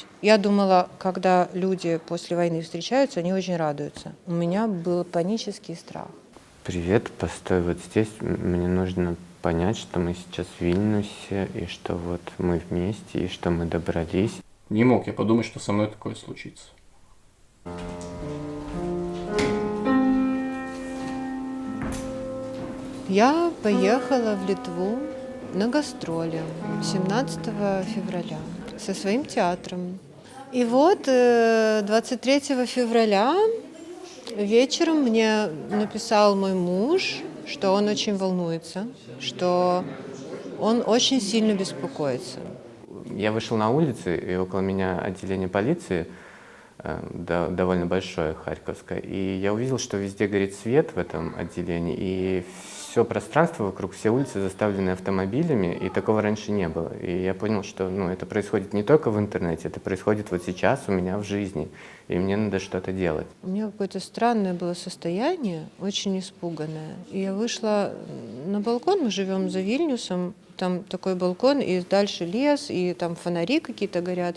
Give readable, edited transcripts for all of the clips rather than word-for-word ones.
вернусь. Я думала, когда люди после войны встречаются, они очень радуются. У меня был панический страх. Привет, постой вот здесь. Мне нужно понять, что мы сейчас в Вильнюсе, и что вот мы вместе, и что мы добрались. Не мог я подумать, что со мной такое случится. Я поехала в Литву на гастроли 17 февраля со своим театром. И вот 23 февраля вечером мне написал мой муж, что он очень волнуется, что он очень сильно беспокоится. Я вышел на улицу, и около меня отделение полиции, довольно большое, харьковское, и я увидел, что везде горит свет в этом отделении, и все пространство вокруг, все улицы заставлены автомобилями, и такого раньше не было. И я понял, что это происходит не только в интернете, это происходит вот сейчас у меня в жизни, и мне надо что-то делать. У меня какое-то странное было состояние, очень испуганное. И я вышла на балкон, мы живем за Вильнюсом, там такой балкон, и дальше лес, и там фонари какие-то горят.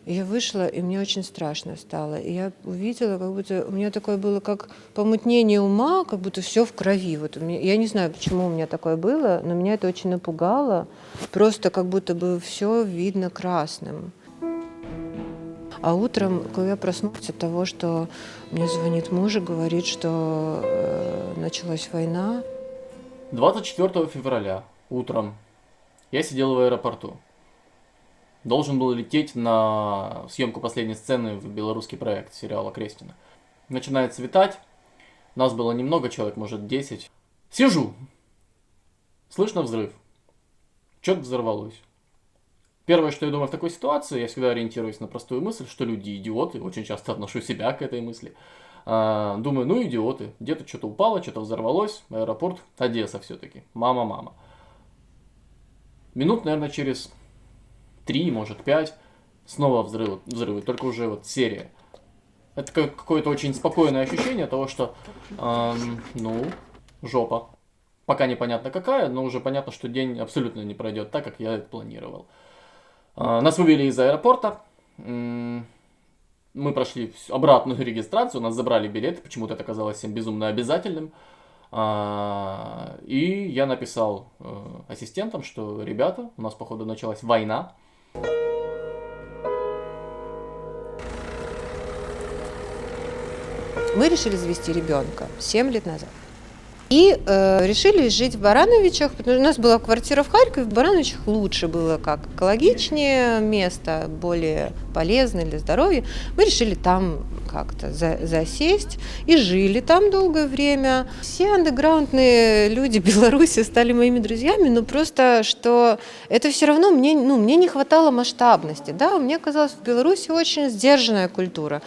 И я вышла, и мне очень страшно стало. И я увидела, как будто у меня такое было, как помутнение ума, как будто все в крови. Вот я не знаю, почему у меня такое было, но меня это очень напугало. Просто как будто бы все видно красным. А утром, когда я проснулась от того, что мне звонит муж и говорит, что началась война. 24 февраля утром я сидел в аэропорту. Должен был лететь на съемку последней сцены в белорусский проект сериала Крестина. Начинает светать. Нас было немного, человек, может 10. Сижу. Слышно взрыв. Что-то взорвалось. Первое, что я думаю в такой ситуации, я всегда ориентируюсь на простую мысль, что люди идиоты. Очень часто отношу себя к этой мысли. Думаю, идиоты. Где-то что-то упало, что-то взорвалось. Аэропорт, Одесса все-таки. Мама. Минут, наверное, через 3, может 5, снова взрывы, только уже вот серия. Это какое-то очень спокойное ощущение того, что, жопа. Пока непонятно какая, но уже понятно, что день абсолютно не пройдет так, как я это планировал. Нас вывели из аэропорта. Мы прошли обратную регистрацию, нас забрали билеты, почему-то это казалось всем безумно обязательным. И я написал ассистентам, что, ребята, у нас, походу, началась война. Мы решили завести ребенка 7 лет назад. И решили жить в Барановичах, потому что у нас была квартира в Харькове, в Барановичах лучше было, как экологичнее место, более полезное для здоровья. Мы решили там как-то засесть и жили там долгое время. Все андеграундные люди Беларуси стали моими друзьями, но просто, что это все равно мне не хватало масштабности. Да? Мне казалось, в Беларуси очень сдержанная культура.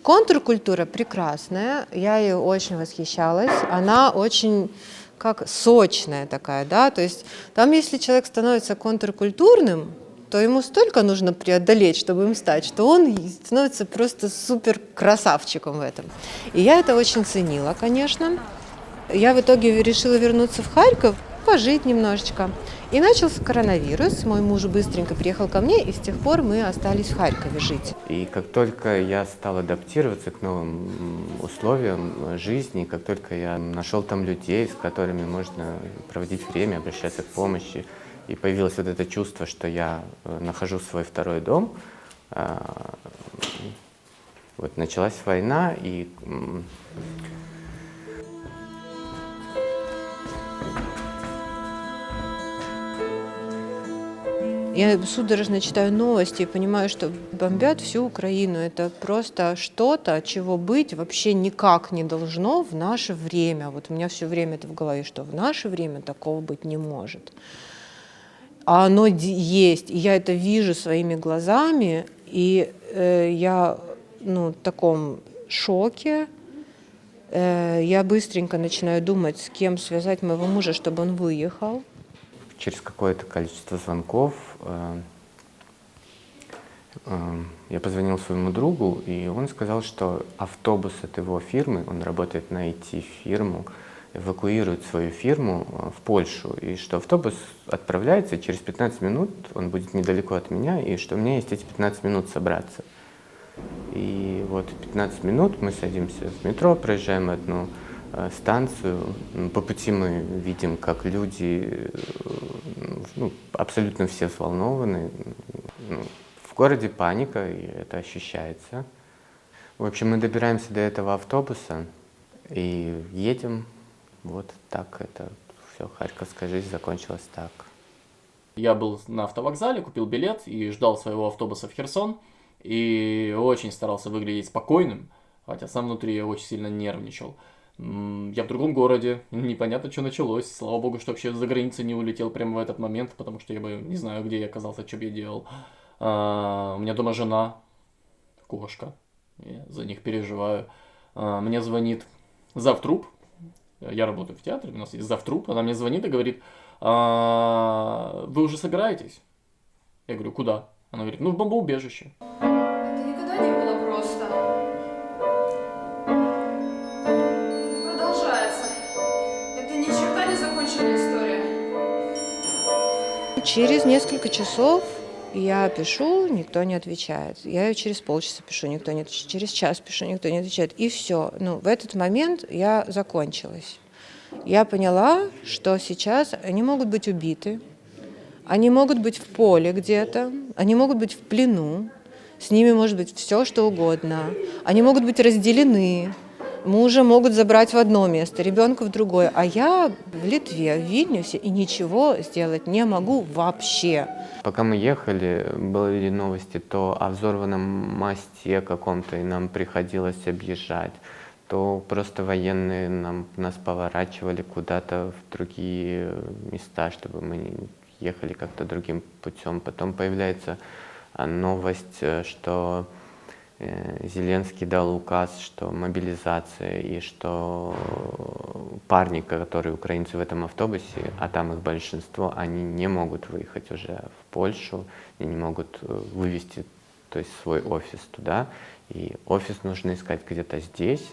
Контркультура прекрасная, я ей очень восхищалась, она очень как сочная такая, да, то есть там, если человек становится контркультурным, то ему столько нужно преодолеть, чтобы им стать, что он становится просто супер красавчиком в этом. И я это очень ценила, конечно. Я в итоге решила вернуться в Харьков, пожить немножечко. И начался коронавирус. Мой муж быстренько приехал ко мне, и с тех пор мы остались в Харькове жить. И как только я стал адаптироваться к новым условиям жизни, как только я нашел там людей, с которыми можно проводить время, обращаться к помощи, и появилось вот это чувство, что я нахожу свой второй дом, вот началась война, и я судорожно читаю новости и понимаю, что бомбят всю Украину. Это просто что-то, чего быть вообще никак не должно в наше время. Вот у меня все время это в голове, что в наше время такого быть не может. А оно есть, и я это вижу своими глазами, и я в таком шоке. Я быстренько начинаю думать, с кем связать моего мужа, чтобы он выехал. через какое-то количество звонков я позвонил своему другу, и он сказал, что автобус от его фирмы, он работает на IT-фирму, эвакуируют свою фирму в Польшу, и что автобус отправляется, и через 15 минут он будет недалеко от меня, и что у меня есть эти 15 минут собраться. И вот 15 минут мы садимся в метро, проезжаем одну станцию. По пути мы видим, как люди, абсолютно все взволнованы. В городе паника, и это ощущается. В общем, мы добираемся до этого автобуса и едем. Вот так это все, харьковская жизнь закончилась так. Я был на автовокзале, купил билет и ждал своего автобуса в Херсон. И очень старался выглядеть спокойным, хотя сам внутри я очень сильно нервничал. Я в другом городе, непонятно, что началось. Слава богу, что вообще за границу не улетел прямо в этот момент, потому что я бы не знаю, где я оказался, что бы я делал. У меня дома жена, кошка, я за них переживаю. Мне звонит завтруп, я работаю в театре, у нас есть завтруп, она мне звонит и говорит: вы уже собираетесь? Я говорю: куда? Она говорит: в бомбоубежище. Это никогда не было просто. Продолжается. Это ни черта не законченная история. Через несколько часов я пишу, никто не отвечает. Я через полчаса пишу, никто не отвечает. Через час пишу, никто не отвечает. И все. В этот момент я закончилась. Я поняла, что сейчас они могут быть убиты, они могут быть в поле где-то, они могут быть в плену, с ними может быть все, что угодно. Они могут быть разделены, мужа могут забрать в одно место, ребенка в другое. А я в Литве, в Вильнюсе, и ничего сделать не могу вообще. Пока мы ехали, были новости то о взорванном мосте каком-то, и нам приходилось объезжать, то просто военные нас поворачивали куда-то в другие места, чтобы мы ехали как-то другим путем. Потом появляется новость, что Зеленский дал указ, что мобилизация, и что парни, которые украинцы в этом автобусе, а там их большинство, они не могут выехать уже в Польшу, и не могут вывести, то есть, свой офис туда. И офис нужно искать где-то здесь.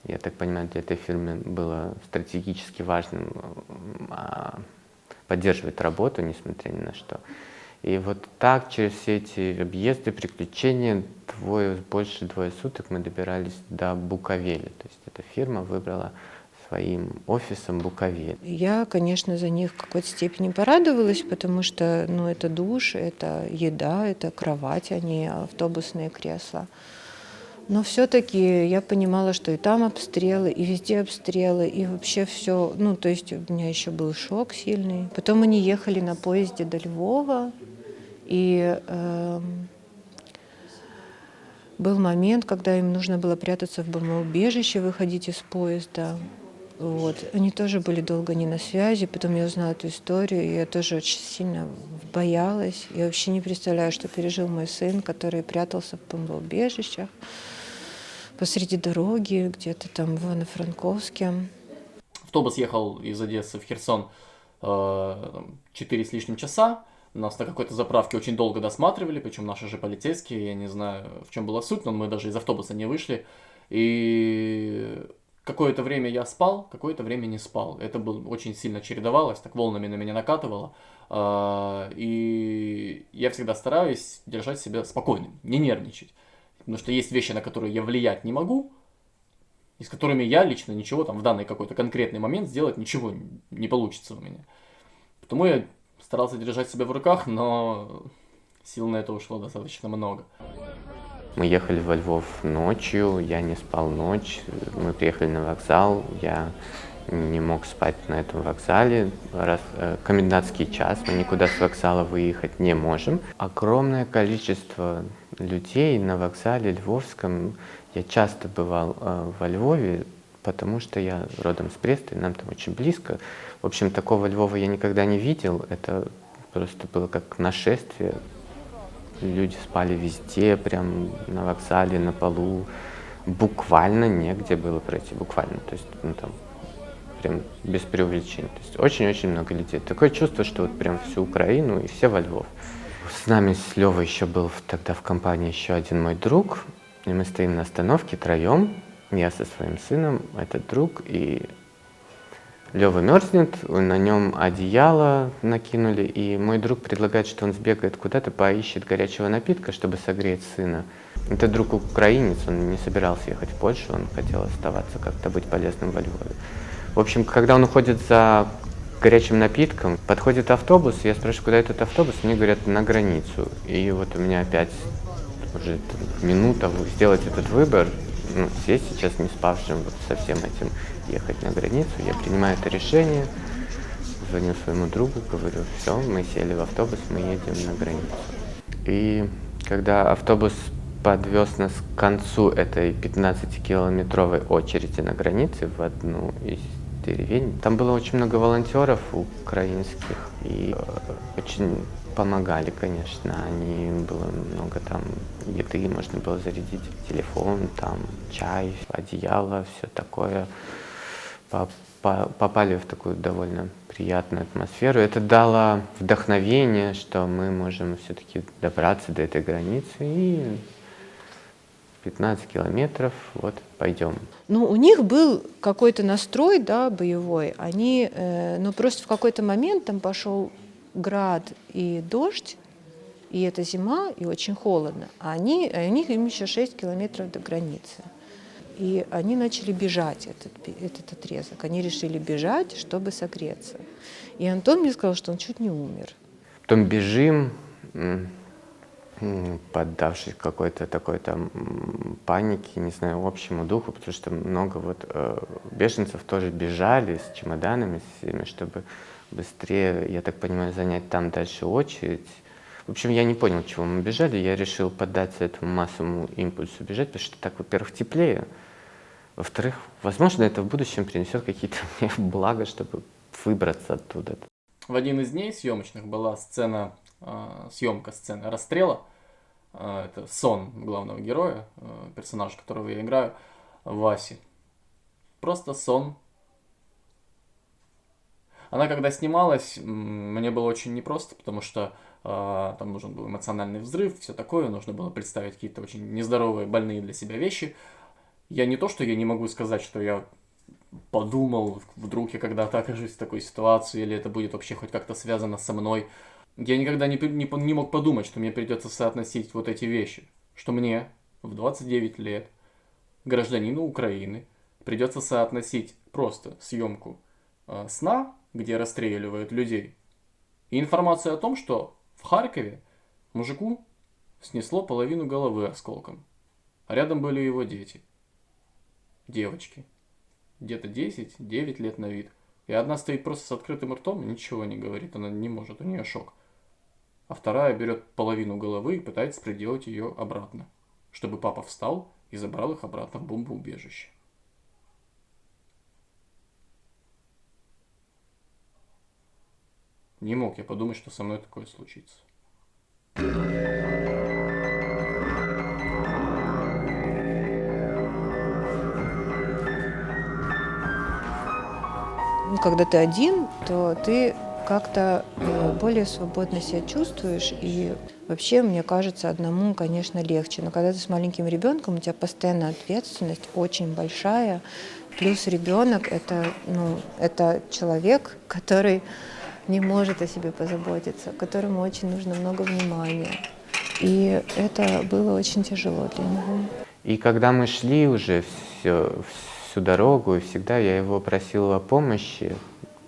Я так понимаю, для этой фирмы было стратегически важным поддерживать работу, несмотря ни на что. И вот так, через все эти объезды, приключения, больше двое суток мы добирались до Буковеля. То есть эта фирма выбрала своим офисом Буковель. Я, конечно, за них в какой-то степени порадовалась, потому что это душ, это еда, это кровать, а не автобусные кресла. Но все-таки я понимала, что и там обстрелы, и везде обстрелы, и вообще все. То есть у меня еще был шок сильный. Потом они ехали на поезде до Львова, и был момент, когда им нужно было прятаться в бомбоубежище, выходить из поезда. Они тоже были долго не на связи, потом я узнала эту историю, и я тоже очень сильно боялась. Я вообще не представляю, что пережил мой сын, который прятался в бомбоубежищах посреди дороги, где-то там в Ивано-Франковске. Автобус ехал из Одессы в Херсон 4 с лишним часа. Нас на какой-то заправке очень долго досматривали, причем наши же полицейские, я не знаю, в чем была суть, но мы даже из автобуса не вышли. И какое-то время я спал, какое-то время не спал. Это очень сильно чередовалось, так волнами на меня накатывало. И я всегда стараюсь держать себя спокойным, не нервничать. Потому что есть вещи, на которые я влиять не могу, и с которыми я лично ничего в данный какой-то конкретный момент сделать ничего не получится у меня. Потому я старался держать себя в руках, но сил на это ушло достаточно много. Мы ехали во Львов ночью, я не спал ночь, мы приехали на вокзал, я не мог спать на этом вокзале. Комендантский час, мы никуда с вокзала выехать не можем. Огромное количество людей на вокзале Львовском. Я часто бывал во Львове, потому что я родом с Бреста, и нам там очень близко. В общем, такого Львова я никогда не видел. Это просто было как нашествие. Люди спали везде, прям на вокзале, на полу. Буквально негде было пройти, буквально. То есть, там прям без преувеличения. То есть очень-очень много людей. Такое чувство, что прям всю Украину и все во Львов. С нами, с Лёвой, еще был тогда в компании еще один мой друг. И мы стоим на остановке троем, я со своим сыном, этот друг, и Лёва мерзнет, на нем одеяло накинули, и мой друг предлагает, что он сбегает куда-то, поищет горячего напитка, чтобы согреть сына. Это друг украинец, он не собирался ехать в Польшу, он хотел оставаться, как-то быть полезным во Львове. В общем, когда он уходит за горячим напитком, подходит автобус, я спрашиваю, куда этот автобус, мне говорят, на границу. И вот у меня опять уже минута сделать этот выбор, ну, здесь сейчас не спавшим, вот со всем этим ехать на границу. Я принимаю это решение, звоню своему другу, говорю, все, мы сели в автобус, мы едем на границу. И когда автобус подвез нас к концу этой 15-километровой очереди на границе в одну из деревень, там было очень много волонтеров украинских, и очень помогали, конечно. Было много там еды, можно было зарядить телефон, там чай, одеяло, все такое. Попали в такую довольно приятную атмосферу. Это дало вдохновение, что мы можем все-таки добраться до этой границы и 15 километров, вот, пойдем. Ну, у них был какой-то настрой, да, боевой. Они, ну, просто в какой-то момент там пошел град и дождь, и это зима, и очень холодно. А у них им еще 6 километров до границы. И они начали бежать этот отрезок. Они решили бежать, чтобы согреться. И Антон мне сказал, что он чуть не умер. Потом бежим, поддавшись какой-то такой там панике, не знаю, общему духу, потому что много вот беженцев тоже бежали с чемоданами, с всеми, чтобы быстрее, я так понимаю, занять там дальше очередь. В общем, я не понял, чего мы бежали, я решил поддаться этому массовому импульсу бежать, потому что так, во-первых, теплее, во-вторых, возможно, это в будущем принесет какие-то мне блага, чтобы выбраться оттуда. В один из дней съемочных была съемка сцены расстрела. Это сон главного героя, персонажа, которого я играю, Васи. Просто сон. Она когда снималась, мне было очень непросто, потому что там нужен был эмоциональный взрыв, все такое, нужно было представить какие-то очень нездоровые, больные для себя вещи. Я не то, что я не могу сказать, что я подумал, вдруг я когда-то окажусь в такой ситуации, или это будет вообще хоть как-то связано со мной. Я никогда не мог подумать, что мне придется соотносить вот эти вещи. Что мне в 29 лет, гражданину Украины, придется соотносить просто съемку сна, где расстреливают людей, и информацию о том, что в Харькове мужику снесло половину головы осколком. А рядом были его дети. Девочки. Где-то 10-9 лет на вид. И одна стоит просто с открытым ртом и ничего не говорит. Она не может, у нее шок. А вторая берет половину головы и пытается приделать ее обратно, чтобы папа встал и забрал их обратно в бомбоубежище. Не мог я подумать, что со мной такое случится. Ну, когда ты один, то ты как-то более свободно себя чувствуешь. И вообще, мне кажется, одному, конечно, легче. Но когда ты с маленьким ребенком, у тебя постоянно ответственность очень большая. Плюс ребенок это человек, который не может о себе позаботиться, которому очень нужно много внимания. И это было очень тяжело для него. И когда мы шли уже всю дорогу, и всегда я его просил о помощи,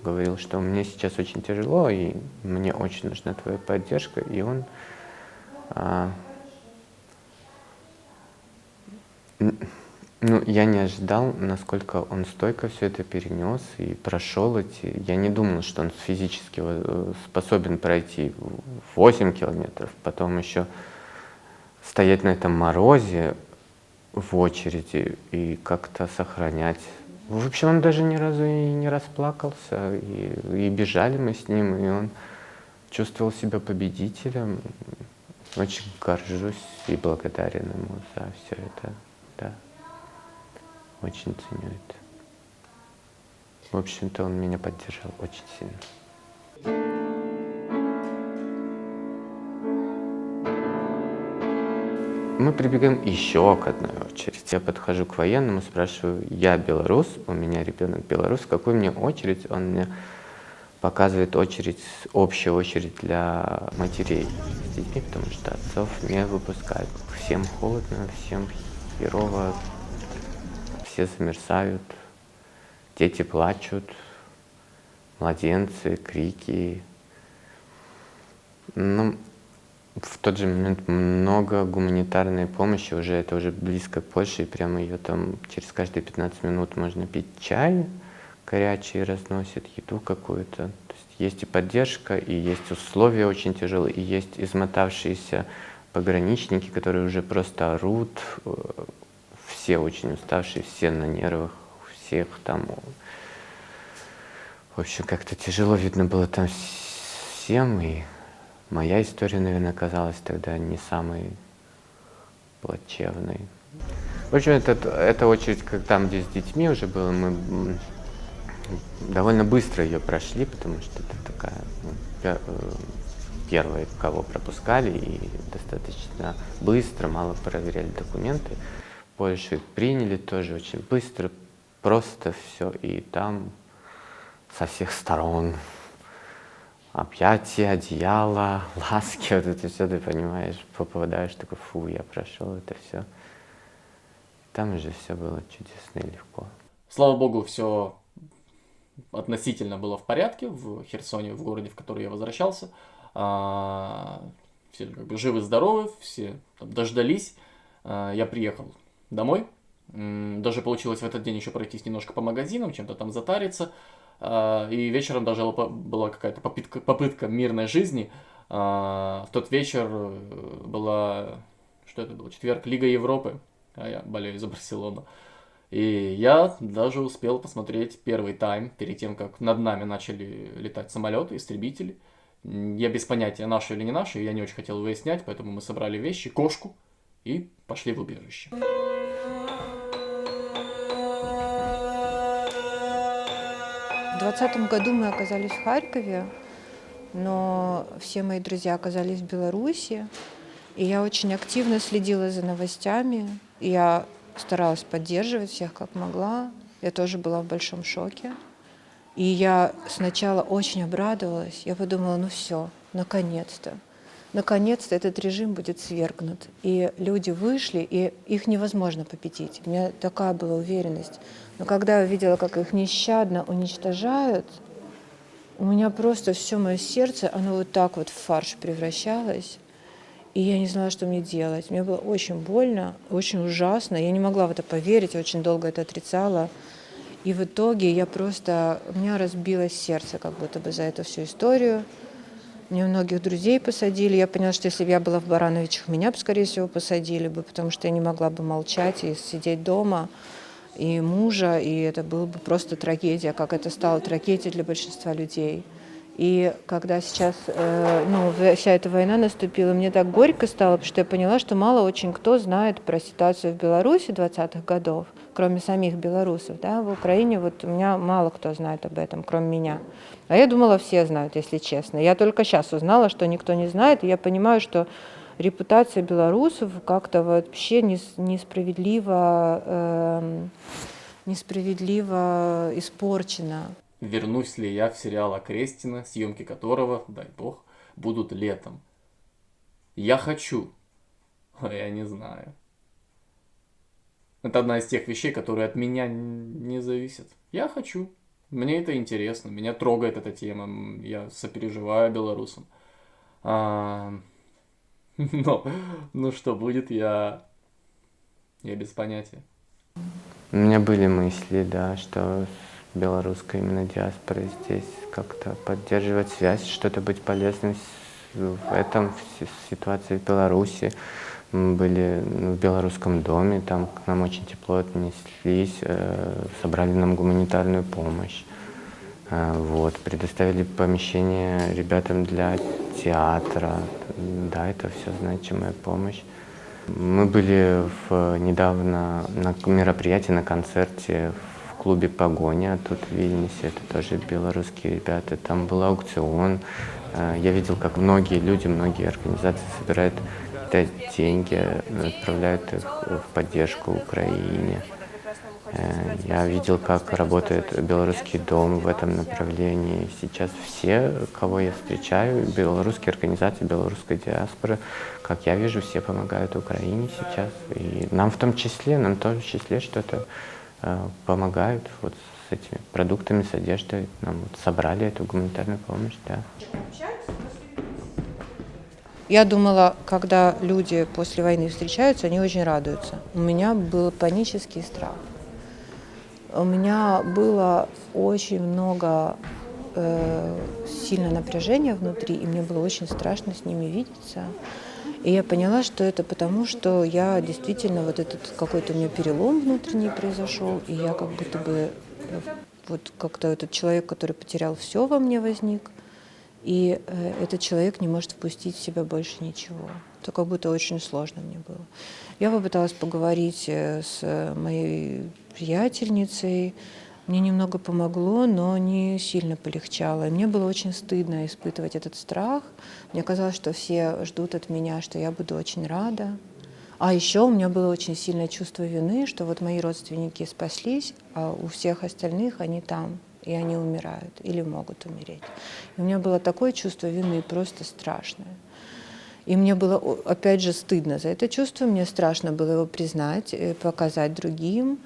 говорил, что мне сейчас очень тяжело, и мне очень нужна твоя поддержка. И он я не ожидал, насколько он стойко все это перенес и прошел эти. Я не думал, что он физически способен пройти 8 километров, потом еще стоять на этом морозе в очереди и как-то сохранять. В общем, он даже ни разу и не расплакался, и бежали мы с ним, и он чувствовал себя победителем. Очень горжусь и благодарен ему за все это. Да. Очень ценю это. В общем-то, он меня поддержал очень сильно. Мы прибегаем еще к одной очереди. Я подхожу к военному, спрашиваю, я белорус, у меня ребенок белорус, в какую мне очередь? Он мне показывает очередь, общую очередь для матерей с детьми, потому что отцов не выпускают. Всем холодно, всем херово, все замерзают, дети плачут, младенцы, крики. Ну, в тот же момент много гуманитарной помощи, это уже близко к Польше, и прямо ее там через каждые 15 минут можно пить чай горячий, разносят еду какую-то. То есть и поддержка, и есть условия очень тяжелые, и есть измотавшиеся пограничники, которые уже просто орут, все очень уставшие, все на нервах, у всех там. В общем, как-то тяжело видно было там всем, и моя история, наверное, оказалась тогда не самой плачевной. В общем, эта очередь, как там, где с детьми уже было, мы довольно быстро ее прошли, потому что это такая первая, кого пропускали, и достаточно быстро, мало проверяли документы. Польшу приняли тоже очень быстро, просто все, и там со всех сторон объятия, одеяло, ласки, вот это все, ты понимаешь, попадаешь, такой, фу, я прошел это все. Там уже все было чудесно и легко. Слава богу, все относительно было в порядке в Херсоне, в городе, в который я возвращался. Все как бы живы-здоровы, все там дождались. Я приехал домой. Даже получилось в этот день еще пройтись немножко по магазинам, чем-то там затариться. И вечером даже была какая-то попытка мирной жизни. В тот вечер была, что это было, четверг, Лига Европы, а я болею за Барселону. И я даже успел посмотреть первый тайм перед тем, как над нами начали летать самолеты, истребители. Я без понятия, наши или не наши, я не очень хотел выяснять, поэтому мы собрали вещи, кошку и пошли в убежище. В 2020 году мы оказались в Харькове, но все мои друзья оказались в Беларуси, и я очень активно следила за новостями. Я старалась поддерживать всех как могла. Я тоже была в большом шоке. И я сначала очень обрадовалась. Я подумала, ну все, наконец-то. Наконец-то этот режим будет свергнут. И люди вышли, и их невозможно победить. У меня такая была уверенность. Но когда я увидела, как их нещадно уничтожают, у меня просто все мое сердце, оно вот так вот в фарш превращалось. И я не знала, что мне делать. Мне было очень больно, очень ужасно. Я не могла в это поверить, я очень долго это отрицала. И в итоге у меня разбилось сердце как будто бы за эту всю историю. Мне многих друзей посадили. Я поняла, что если бы я была в Барановичах, меня бы, скорее всего, посадили бы, потому что я не могла бы молчать и сидеть дома, и мужа, и это была бы просто трагедия, как это стало трагедией для большинства людей. И когда сейчас вся эта война наступила, мне так горько стало, потому что я поняла, что мало очень кто знает про ситуацию в Беларуси 20-х годов, кроме самих белорусов. Да? В Украине вот у меня мало кто знает об этом, кроме меня. А я думала, все знают, если честно. Я только сейчас узнала, что никто не знает, и я понимаю, что репутация белорусов как-то вообще несправедливо испорчена. Вернусь ли я в сериал Окрестина, съемки которого, дай бог, будут летом? Я хочу, а я не знаю. Это одна из тех вещей, которые от меня не зависят. Я хочу. Мне это интересно, меня трогает эта тема, я сопереживаю белорусам. Ну что будет, я без понятия. У меня были мысли, да, что с белорусской именно диаспорой здесь как-то поддерживать связь, что-то быть полезным в этом, в ситуации в Беларуси. Мы были в белорусском доме, там к нам очень тепло отнеслись, собрали нам гуманитарную помощь. Предоставили помещение ребятам для театра. Да, это все значимая помощь. Мы были недавно на мероприятии, на концерте в клубе «Погоня» тут в Вильнюсе. Это тоже белорусские ребята. Там был аукцион. Я видел, как многие люди, многие организации собирают какие-то деньги, отправляют их в поддержку Украине. Я видел, как работает Белорусский дом в этом направлении. Сейчас все, кого я встречаю, белорусские организации, белорусской диаспоры, как я вижу, все помогают Украине сейчас. И нам в том числе, нам тоже в числе что-то помогают вот с этими продуктами, с одеждой. Нам вот собрали эту гуманитарную помощь, да. Я думала, когда люди после войны встречаются, они очень радуются. У меня был панический страх. У меня было очень много сильно напряжения внутри, и мне было очень страшно с ними видеться. И я поняла, что это потому, что я действительно, вот этот какой-то у меня перелом внутренний произошел, и я как будто бы, вот как-то этот человек, который потерял все во мне, возник, и этот человек не может впустить в себя больше ничего. Это как будто очень сложно мне было. Я попыталась поговорить с моей приятельницей. Мне немного помогло, но не сильно полегчало. И мне было очень стыдно испытывать этот страх. Мне казалось, что все ждут от меня, что я буду очень рада. А еще у меня было очень сильное чувство вины, что вот мои родственники спаслись, а у всех остальных они там, и они умирают или могут умереть. И у меня было такое чувство вины, просто страшное. И мне было, опять же, стыдно за это чувство, мне страшно было его признать, показать другим.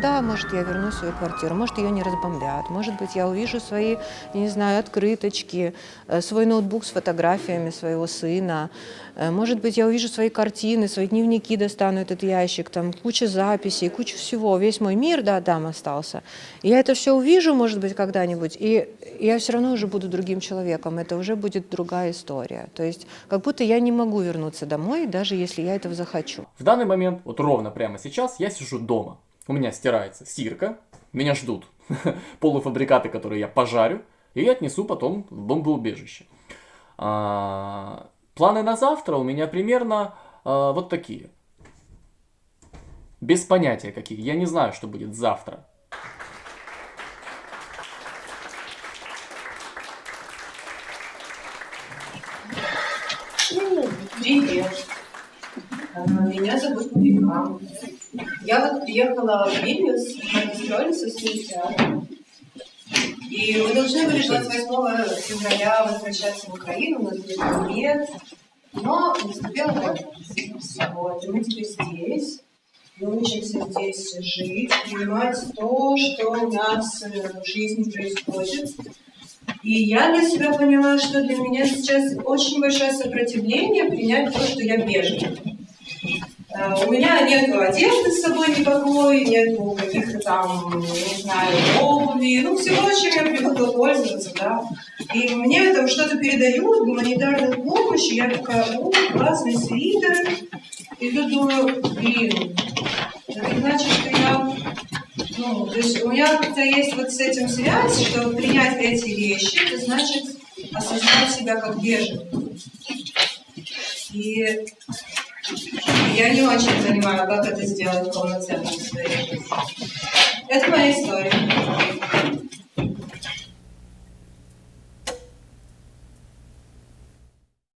Да, может, я верну свою квартиру, может, ее не разбомбят, может быть, я увижу свои, я не знаю, открыточки, свой ноутбук с фотографиями своего сына, может быть, я увижу свои картины, свои дневники, достану этот ящик, там куча записей, куча всего, весь мой мир, да, там остался. И я это все увижу, может быть, когда-нибудь, и я все равно уже буду другим человеком, это уже будет другая история. То есть, как будто я не могу вернуться домой, даже если я этого захочу. В данный момент, вот ровно прямо сейчас, я сижу дома. У меня стирается стирка, меня ждут полуфабрикаты, которые я пожарю, и я отнесу потом в бомбоубежище. Планы на завтра у меня примерно вот такие. Без понятия какие. Я не знаю, что будет завтра. Привет. Меня зовут Марика. Я вот приехала в Вильнюс на гастроли со своим театром. И мы должны были 28 февраля возвращаться в Украину, у нас был билет, но наступил отпуск. Вот, и мы теперь здесь. Мы учимся здесь жить, принимать то, что у нас в жизни происходит. И я для себя поняла, что для меня сейчас очень большое сопротивление принять то, что я беженка. У меня нет одежды с собой никакой, нету каких-то там, не знаю, обуви, ну всего, чем я привыкла пользоваться, да. И мне там что-то передают, гуманитарную помощь, и я такая, о, классный свитер. И тут думаю, блин, это значит, что я... Ну, то есть у меня как-то есть вот с этим связь, что принять эти вещи, это значит осознать себя как беженку. И я не очень понимаю, как это сделать полноценно в своей жизни. Это моя история.